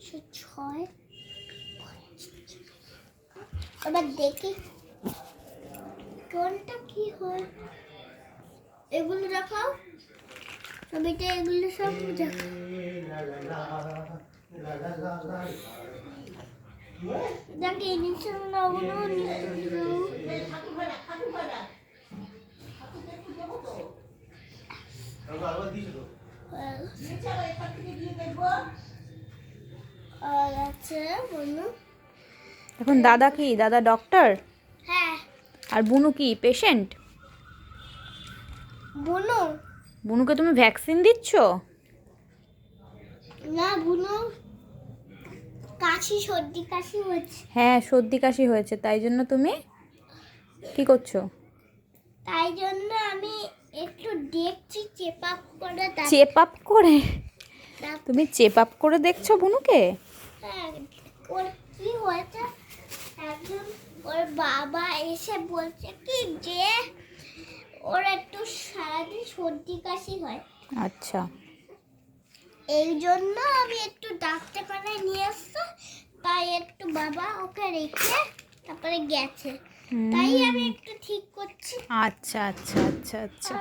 6 এবার দেখি কোনটা কি হয়। এগুলো দেখাও ছবিটা, এগুলো সব দেখাও। দেখি নিচে ওগুলো আর আছে বলুন। এখন দাদা কি, দাদা ডক্টর? হ্যাঁ। আর বুনু কি পেশেন্ট? বুনু বুনুকে তুমি ভ্যাকসিন দিচ্ছ? না, বুনু কাশি, সর্দি কাশি হচ্ছে, হ্যাঁ, সর্দি কাশি হয়েছে, তাই জন্য তুমি কি করছো? তাই জন্য আমি একটু দেখছি চেক আপ করে। চেক আপ করে? তুমি চেক আপ করে দেখছো বুনুকে? হ্যাঁ, ওর কি হয়েছে, একজন ওর বাবা এসে বলছে কি যে ওর একটু সারাদিন সর্দি কাশি হয়। আচ্ছা। এই জন্য আমি একটু ডাক্তারখানায় নিয়ে আসছি, তাই একটু বাবা ওকে রেখে তারপরে গেছে, তাই আমি একটু ঠিক করছি। আচ্ছা আচ্ছা আচ্ছা আচ্ছা।